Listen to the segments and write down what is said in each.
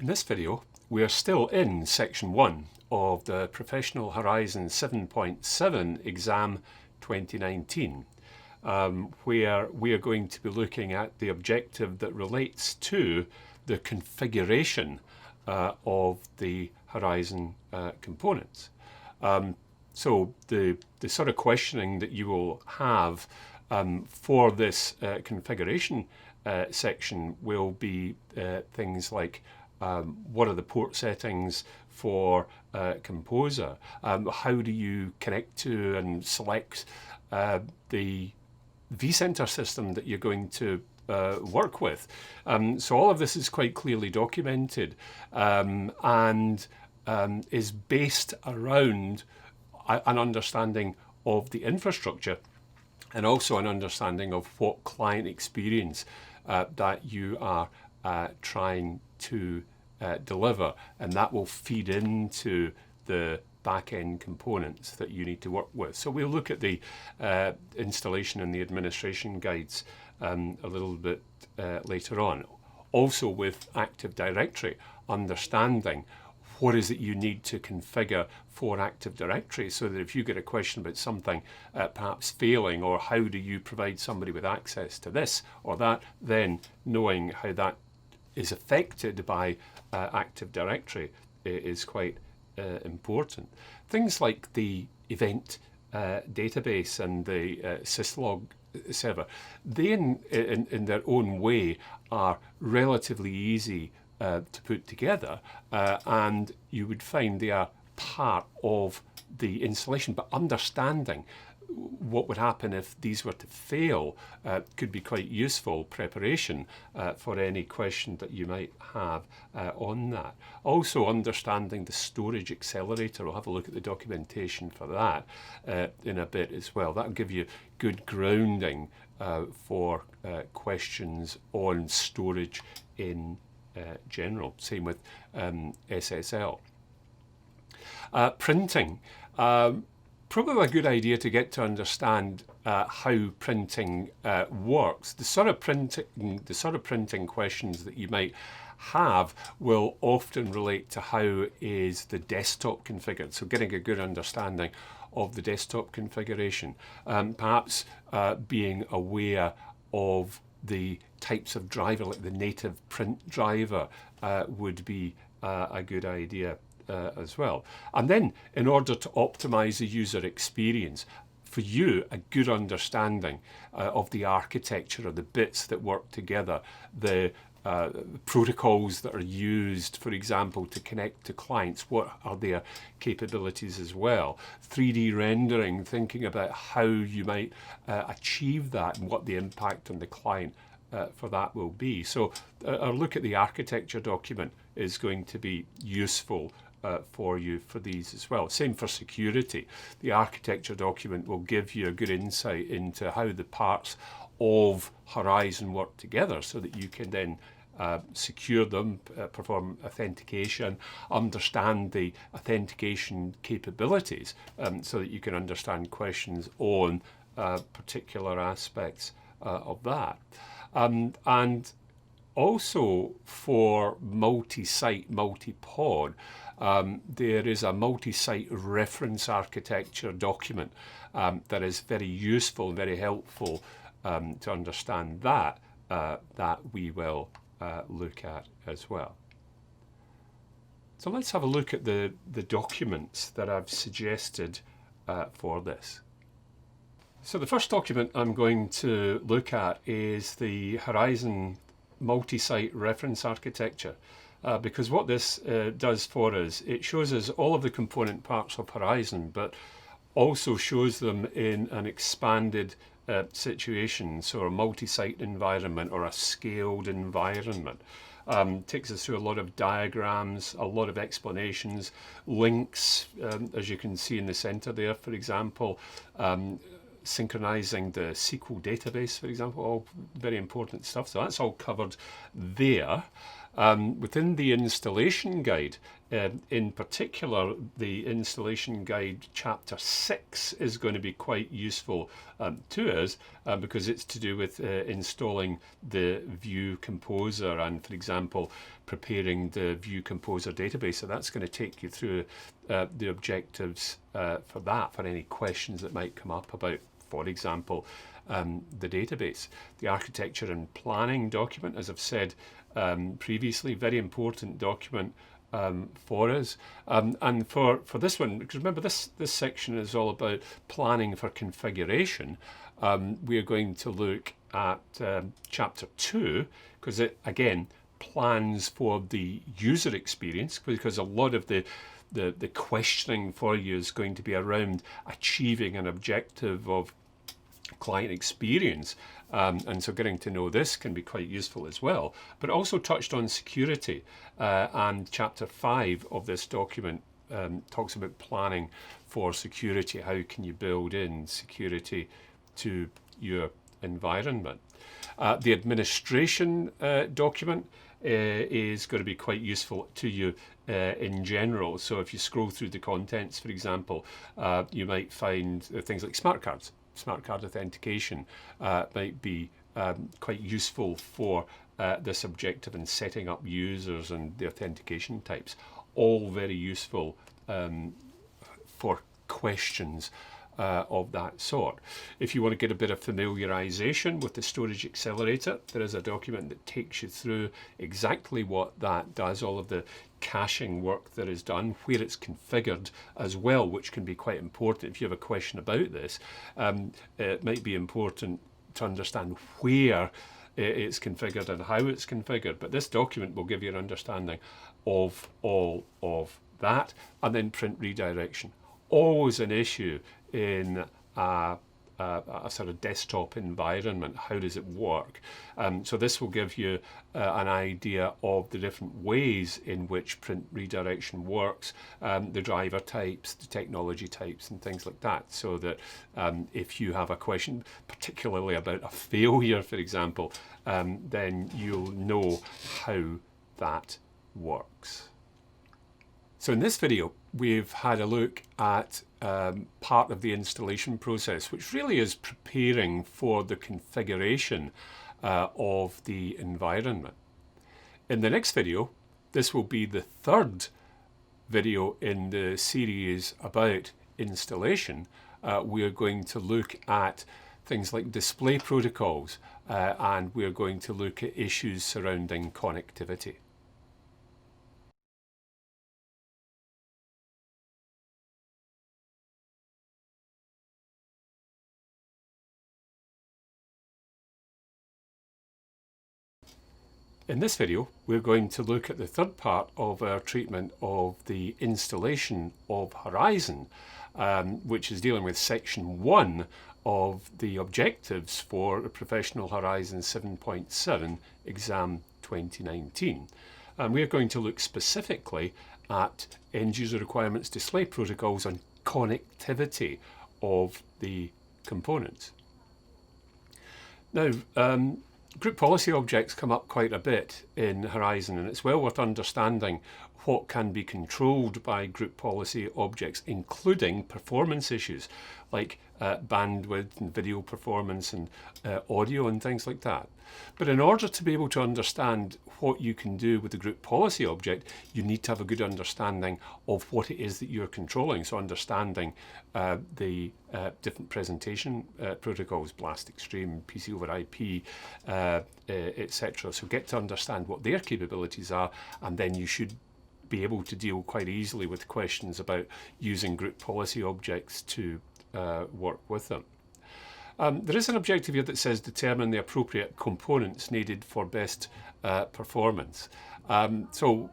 In this video, we are still in section 1 of the Professional Horizon 7.7 exam 2019, where we are going to be looking at the objective that relates to the configuration of the Horizon components. So the sort of questioning that you will have for this configuration section will be things like what are the port settings for Composer? How do you connect to and select the vCenter system that you're going to work with? So all of this is quite clearly documented and is based around an understanding of the infrastructure and also an understanding of what client experience that you are trying to deliver, and that will feed into the back-end components that you need to work with. So we'll look at the installation and the administration guides a little bit later on. Also with Active Directory, understanding what is it you need to configure for Active Directory, so that if you get a question about something perhaps failing, or how do you provide somebody with access to this or that, then knowing how that is affected by Active Directory is quite important. Things like the event database and the syslog server, they in their own way are relatively easy to put together, and you would find they are part of the installation, but understanding what would happen if these were to fail could be quite useful preparation for any question that you might have on that. Also understanding the storage accelerator, we'll have a look at the documentation for that in a bit as well. That'll give you good grounding for questions on storage in general. Same with SSL. Printing. Probably a good idea to get to understand how printing works. The sort of printing questions that you might have will often relate to how is the desktop configured. So getting a good understanding of the desktop configuration, perhaps being aware of the types of driver, like the native print driver would be a good idea as well. And then in order to optimize the user experience, for you, a good understanding of the architecture of the bits that work together, the protocols that are used, for example, to connect to clients, what are their capabilities as well. 3D rendering, thinking about how you might achieve that and what the impact on the client for that will be. So a look at the architecture document is going to be useful for you for these as well. Same for security. The architecture document will give you a good insight into how the parts of Horizon work together, so that you can then secure them, perform authentication, understand the authentication capabilities, so that you can understand questions on particular aspects of that. And also for multi-site, multi-pod, there is a multi-site reference architecture document that is very useful, very helpful to understand that, that we will look at as well. So let's have a look at the documents that I've suggested for this. So the first document I'm going to look at is the Horizon multi-site reference architecture, because what this does for us, it shows us all of the component parts of Horizon, but also shows them in an expanded situation, so a multi-site environment or a scaled environment. Takes us through a lot of diagrams, a lot of explanations, links, as you can see in the center there, for example, synchronizing the SQL database, for example, all very important stuff. So that's all covered there. Within the installation guide, in particular, the installation guide chapter 6 is going to be quite useful to us because it's to do with installing the View Composer and, for example, preparing the View Composer database. So that's going to take you through the objectives for that, for any questions that might come up about, for example, the database. The architecture and planning document, as I've said previously, very important document for us. And for this one, because remember this section is all about planning for configuration, we are going to look at chapter 2, because it again plans for the user experience, because a lot of the questioning for you is going to be around achieving an objective of client experience, and so getting to know this can be quite useful as well. But also touched on security, and chapter 5 of this document talks about planning for security. How can you build in security to your environment? The administration document is going to be quite useful to you in general. So if you scroll through the contents, for example, you might find things like smart cards. Smart card authentication might be quite useful for this objective in setting up users and the authentication types. All very useful for questions of that sort. If you want to get a bit of familiarization with the storage accelerator, there is a document that takes you through exactly what that does, all of the caching work that is done, where it's configured as well, which can be quite important. If you have a question about this, it might be important to understand where it's configured and how it's configured. But this document will give you an understanding of all of that. And then print redirection. Always an issue in a sort of desktop environment. How does it work? So this will give you an idea of the different ways in which print redirection works, the driver types, the technology types, and things like that, so that if you have a question, particularly about a failure, for example, then you'll know how that works. So in this video, we've had a look at part of the installation process, which really is preparing for the configuration of the environment. In the next video, this will be the third video in the series about installation. We are going to look at things like display protocols, and we're going to look at issues surrounding connectivity. In this video, we're going to look at the third part of our treatment of the installation of Horizon, which is dealing with section 1 of the objectives for Professional Horizon 7.7 exam 2019. And we're going to look specifically at end user requirements, display protocols, and connectivity of the components. Now, group policy objects come up quite a bit in Horizon, and it's well worth understanding what can be controlled by group policy objects, including performance issues like bandwidth and video performance and audio and things like that. But in order to be able to understand what you can do with the group policy object, you need to have a good understanding of what it is that you're controlling. So understanding the different presentation protocols, Blast Extreme, PC over IP, etc. So get to understand what their capabilities are, and then you should be able to deal quite easily with questions about using group policy objects to work with them. There is an objective here that says determine the appropriate components needed for best performance. So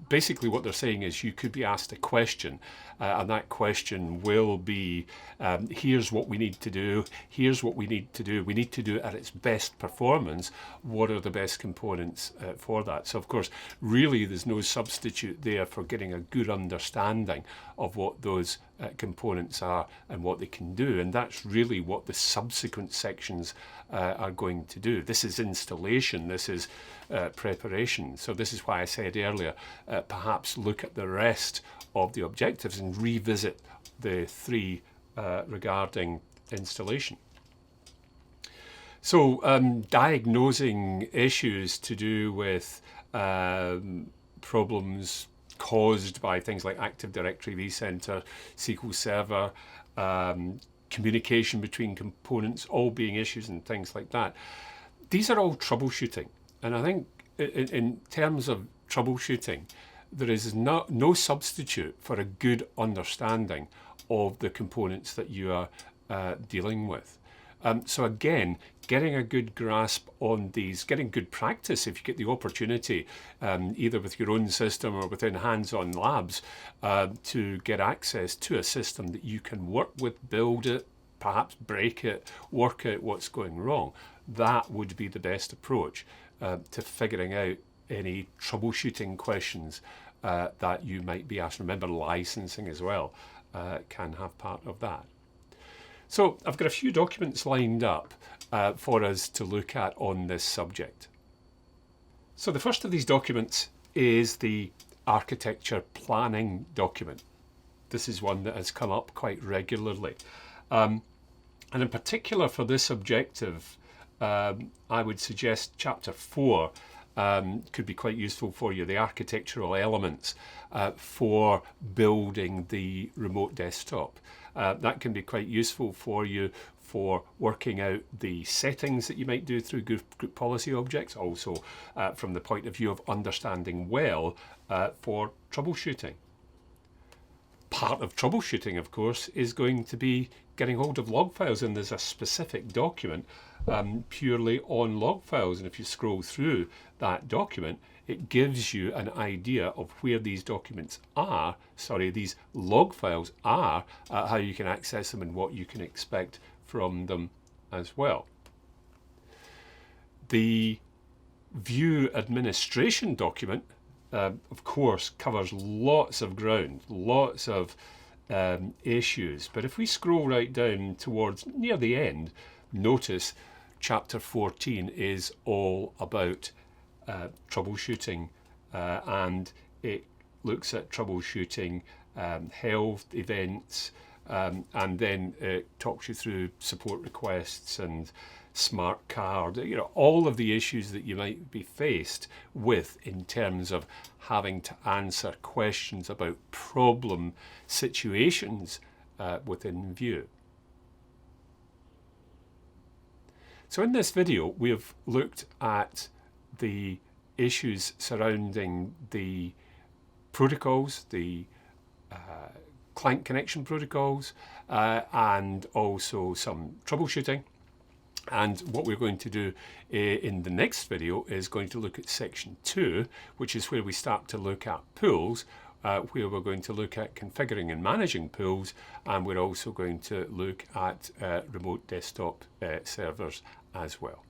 basically what they're saying is you could be asked a question, and that question will be, here's what we need to do, here's what we need to do, we need to do it at its best performance, what are the best components for that? So of course, really there's no substitute there for getting a good understanding of what those components are and what they can do, and that's really what the subsequent sections are going to do. This is installation, this is preparation. So this is why I said earlier, perhaps look at the rest of the objectives and revisit the 3 regarding installation. So diagnosing issues to do with problems caused by things like Active Directory, vCenter, SQL Server, communication between components all being issues and things like that. These are all troubleshooting. And I think in terms of troubleshooting, there is no substitute for a good understanding of the components that you are dealing with. So again, getting a good grasp on these, getting good practice if you get the opportunity, either with your own system or within hands-on labs, to get access to a system that you can work with, build it, perhaps break it, work out what's going wrong. That would be the best approach to figuring out any troubleshooting questions that you might be asked. Remember, licensing as well can have part of that. So I've got a few documents lined up for us to look at on this subject. So the first of these documents is the architecture planning document. This is one that has come up quite regularly. And in particular for this objective, I would suggest chapter 4 could be quite useful for you, the architectural elements for building the remote desktop. That can be quite useful for you for working out the settings that you might do through group policy objects, also from the point of view of understanding well for troubleshooting. Part of troubleshooting, of course, is going to be getting hold of log files, and there's a specific document purely on log files, and if you scroll through that document, it gives you an idea of where these documents are, these log files are, how you can access them and what you can expect from them as well. The view administration document, of course, covers lots of ground, lots of issues, but if we scroll right down towards near the end, notice chapter 14 is all about troubleshooting, and it looks at troubleshooting health events, and then it talks you through support requests and smart card, all of the issues that you might be faced with in terms of having to answer questions about problem situations within View. So in this video, we've looked at the issues surrounding the protocols, the client connection protocols, and also some troubleshooting. And what we're going to do in the next video is going to look at section 2, which is where we start to look at pools, where we're going to look at configuring and managing pools, and we're also going to look at remote desktop servers as well.